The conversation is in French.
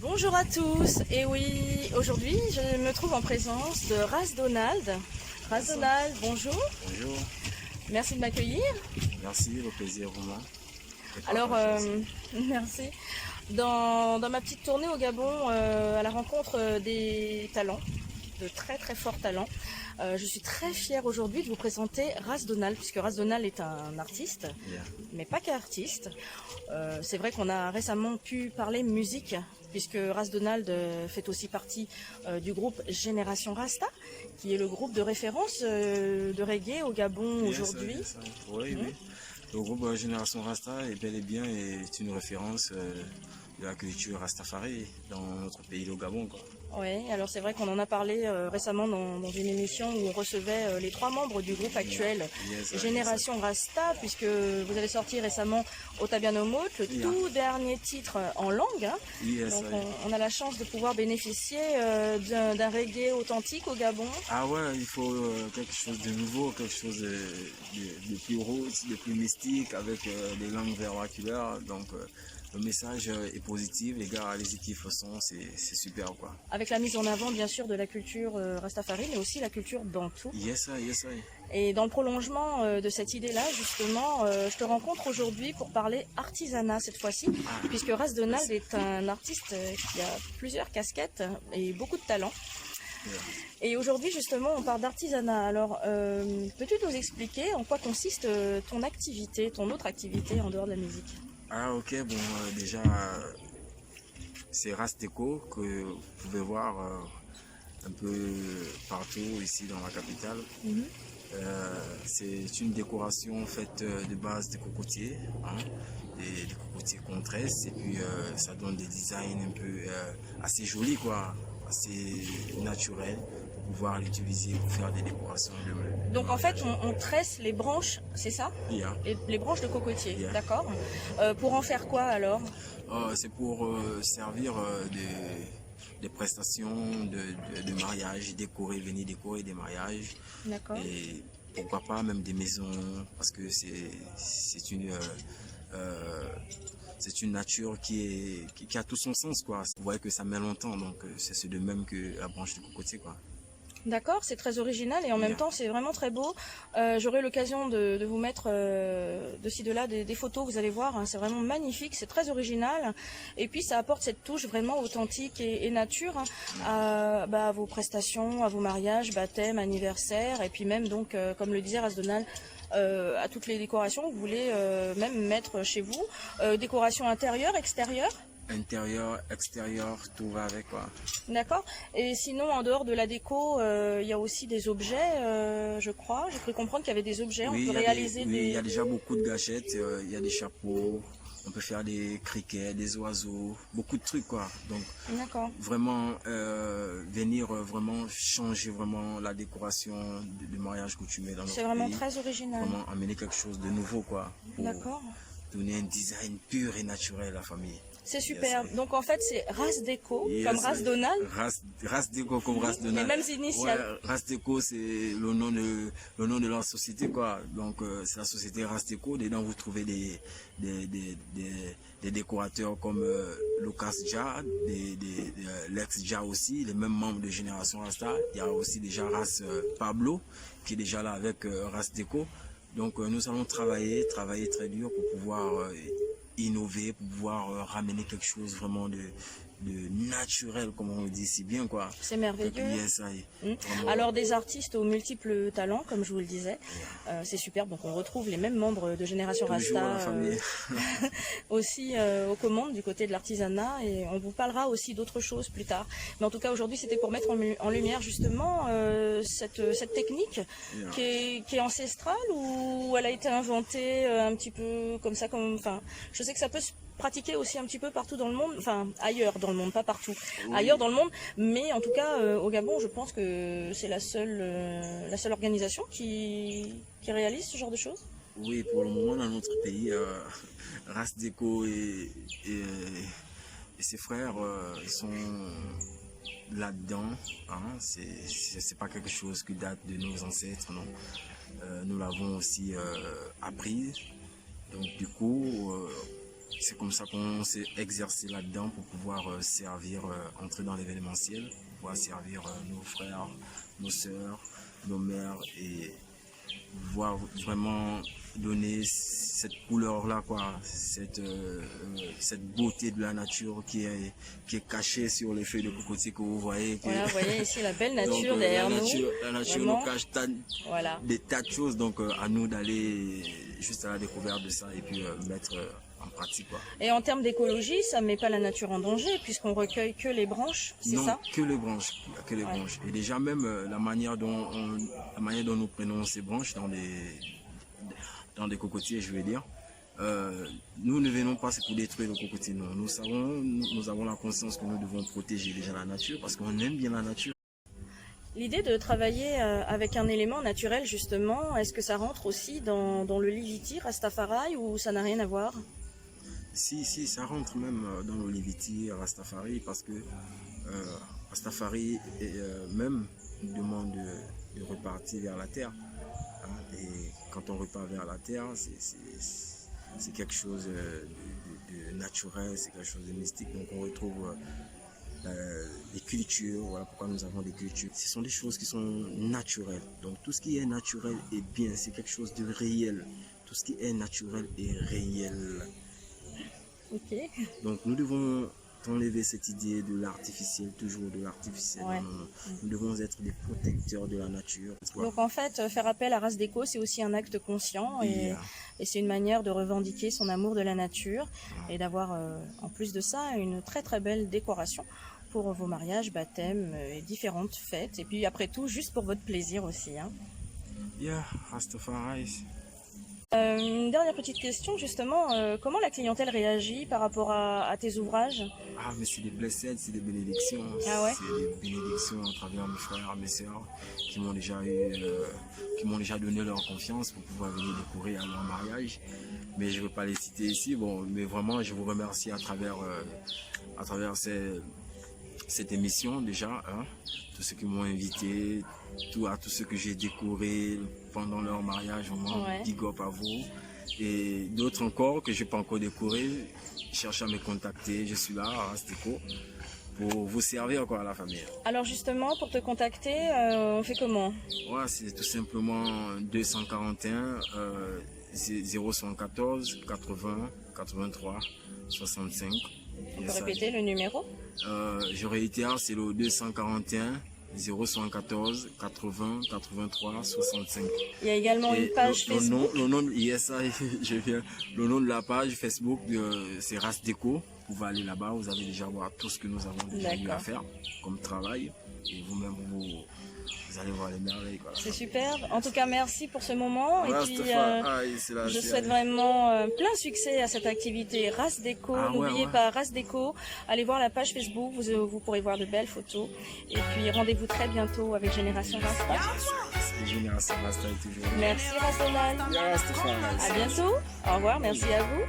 Bonjour à tous, et oui, aujourd'hui je me trouve en présence de Ras Donald. Ras Donald, bonjour, Bonjour, merci de m'accueillir. merci, le plaisir pour moi. Alors, merci. Dans ma petite tournée au Gabon, à la rencontre des talents, de très très forts talents, je suis très fière aujourd'hui de vous présenter Ras Donald, puisque Ras Donald est un artiste, mais pas qu'artiste. C'est vrai qu'on a récemment pu parler musique, puisque Ras Donald fait aussi partie du groupe Génération Rasta, qui est le groupe de référence de reggae au Gabon aujourd'hui. Oui, oui. Le groupe Génération Rasta est bel et bien est une référence de la culture Rastafari dans notre pays, le Gabon, quoi. Oui, alors c'est vrai qu'on en a parlé récemment dans une émission où on recevait les 3 membres du groupe actuel, Génération Rasta, puisque vous avez sorti récemment Otabiano Mout, le tout dernier titre en langue. Hein. Donc on a la chance de pouvoir bénéficier d'un reggae authentique au Gabon. Ah ouais, il faut quelque chose de nouveau, quelque chose de plus roots, de plus mystique, avec des langues vernaculaires. Donc le message est positif, les gars, allez-y, kiffent le son, c'est super, quoi. Avec la mise en avant bien sûr de la culture Rastafari, mais aussi la culture bantou. Yes, yes. Et dans le prolongement de cette idée-là, justement, je te rencontre aujourd'hui pour parler artisanat cette fois-ci, puisque Ras Donald est un artiste qui a plusieurs casquettes et beaucoup de talent. Et aujourd'hui, justement, on parle d'artisanat. Alors, peux-tu nous expliquer en quoi consiste ton activité, ton autre activité en dehors de la musique? Ah ok, bon, déjà, c'est Ras Déco que vous pouvez voir un peu partout ici dans la capitale. C'est une décoration faite de base de cocotiers, hein, des cocotiers qu'on tresse, et puis ça donne des designs un peu assez jolis, quoi, assez naturels, pour pouvoir l'utiliser pour faire des décorations. Donc en fait, on tresse les branches, c'est ça? Les branches de cocotier, d'accord. Pour en faire quoi alors? C'est pour servir des prestations de mariage, venir décorer des mariages. D'accord. Et pourquoi pas même des maisons, parce que c'est une nature qui a tout son sens, quoi. Vous voyez que ça met longtemps, donc c'est de même que la branche de cocotier, quoi. D'accord, c'est très original et en même temps c'est vraiment très beau. J'aurai l'occasion de vous mettre de ci de là des photos, vous allez voir, hein, c'est vraiment magnifique, c'est très original. Et puis ça apporte cette touche vraiment authentique et nature, hein, à vos prestations, à vos mariages, baptêmes, anniversaires, et puis même donc, comme le disait Ras Donald, à toutes les décorations, vous voulez même mettre chez vous, décoration intérieure, extérieure. Intérieur, extérieur, tout va avec, quoi. D'accord. Et sinon, en dehors de la déco, il y a aussi des objets, je crois. J'ai cru comprendre qu'il y avait des objets. Oui, on peut réaliser il y a déjà beaucoup de gâchettes. Il y a des chapeaux. On peut faire des criquets, des oiseaux, beaucoup de trucs, quoi. Donc, vraiment, venir vraiment changer vraiment la décoration de mariage que tu mets dans notre pays. C'est vraiment très original. Vraiment amener quelque chose de nouveau, quoi. D'accord. Donner un design pur et naturel à la famille. C'est super. Donc en fait, c'est Ras Déco, comme Ras Donald. Ras Déco comme Ras Donald. Les mêmes initiales. Ouais, Ras Déco, c'est le nom de la société, quoi. Donc c'est la société Ras Déco. Dedans, vous trouvez des décorateurs comme Lucas Dja, Lex Dja aussi, les mêmes membres de Génération Rasta. Il y a aussi déjà Ras Pablo, qui est déjà là avec Ras Déco. Donc nous allons travailler très dur pour pouvoir innover, pour pouvoir ramener quelque chose vraiment de naturel, comme on le dit si bien, quoi. C'est merveilleux. Alors des artistes aux multiples talents, comme je vous le disais, c'est super. Donc on retrouve les mêmes membres de Génération Rasta aussi aux commandes du côté de l'artisanat, et on vous parlera aussi d'autres choses plus tard. Mais en tout cas aujourd'hui c'était pour mettre en lumière justement cette technique qui est ancestrale, ou elle a été inventée un petit peu comme ça, enfin je sais que ça peut se pratiquer aussi un petit peu partout dans le monde, enfin ailleurs dans le monde, pas partout, ailleurs dans le monde, mais en tout cas au Gabon, je pense que c'est la seule organisation qui réalise ce genre de choses. Oui, pour le moment dans notre pays, Ras Déco et ses frères ils sont là-dedans, hein. C'est pas quelque chose qui date de nos ancêtres, non. Nous l'avons aussi appris, donc du coup c'est comme ça qu'on s'est exercé là-dedans pour pouvoir servir, entrer dans l'événementiel, pouvoir servir nos frères, nos sœurs, nos mères et voir vraiment donner cette couleur-là, quoi, cette beauté de la nature qui est cachée sur les feuilles de cocotier que vous voyez. Voilà, vous voyez ici la belle nature donc, derrière nous. La nature vraiment. nous cache Voilà. des tas de choses, donc à nous d'aller juste à la découverte de ça et puis mettre en pratique, quoi. Et en termes d'écologie, ça ne met pas la nature en danger puisqu'on recueille que les branches, c'est Non, ça? que les branches, que les branches. Et déjà même la manière dont nous prenons ces branches dans des cocotiers, je veux dire, nous ne venons pas pour détruire le cocotier, non. Nous avons la conscience que nous devons protéger déjà la nature parce qu'on aime bien la nature. L'idée de travailler avec un élément naturel, justement, est-ce que ça rentre aussi dans le Liviti, Rastafari, ou ça n'a rien à voir? Si, ça rentre même dans le Liviti, Rastafari, parce que Rastafari même nous demande de repartir vers la terre. Hein, et quand on repart vers la terre, c'est quelque chose de naturel, c'est quelque chose de mystique. Donc on retrouve des cultures, voilà pourquoi nous avons des cultures. Ce sont des choses qui sont naturelles. Donc tout ce qui est naturel est bien, c'est quelque chose de réel. Tout ce qui est naturel est réel. Ok. Donc nous devons enlever cette idée de l'artificiel, toujours de l'artificiel. Ouais. Nous devons être des protecteurs de la nature. Donc en fait, faire appel à Ras Déco, c'est aussi un acte conscient et c'est une manière de revendiquer son amour de la nature et d'avoir en plus de ça une très très belle décoration pour vos mariages, baptêmes et différentes fêtes. Et puis après tout, juste pour votre plaisir aussi. Hein. Yeah, Rastafari. Une dernière petite question justement, comment la clientèle réagit par rapport à tes ouvrages? Ah mais c'est des blessings, c'est des bénédictions. Ah ouais? C'est des bénédictions à travers mes frères, mes sœurs qui m'ont déjà donné leur confiance pour pouvoir venir découvrir à leur mariage. Mais je ne veux pas les citer ici. Bon, mais vraiment je vous remercie à travers cette émission déjà, hein, tous ceux qui m'ont invité, à tous ceux que j'ai décorés pendant leur mariage, vraiment big up à vous. Et d'autres encore que je n'ai pas encore décoré, cherchez à me contacter, je suis là à Ras Déco pour vous servir quoi, à la famille. Alors justement, pour te contacter, on fait comment? Ouais, c'est tout simplement 241 074 80 83 65. On peut répéter le numéro? Je réitère, c'est le 241 074 80 83 65. Il y a également une page Facebook. Le nom de la page Facebook, c'est Ras Déco. Vous pouvez aller là-bas, vous allez déjà voir tout ce que nous avons déjà eu à faire comme travail. Et vous-même, vous allez voir les merveilles. C'est super. En tout cas, merci pour ce moment. Et puis, je souhaite vraiment plein succès à cette activité Ras Déco. N'oubliez pas Ras Déco. Allez voir la page Facebook. Vous pourrez voir de belles photos. Et puis, rendez-vous très bientôt avec Génération Rasta. Génération Rasta est toujours. Merci Rastoman. À bientôt. Au revoir. Merci à vous.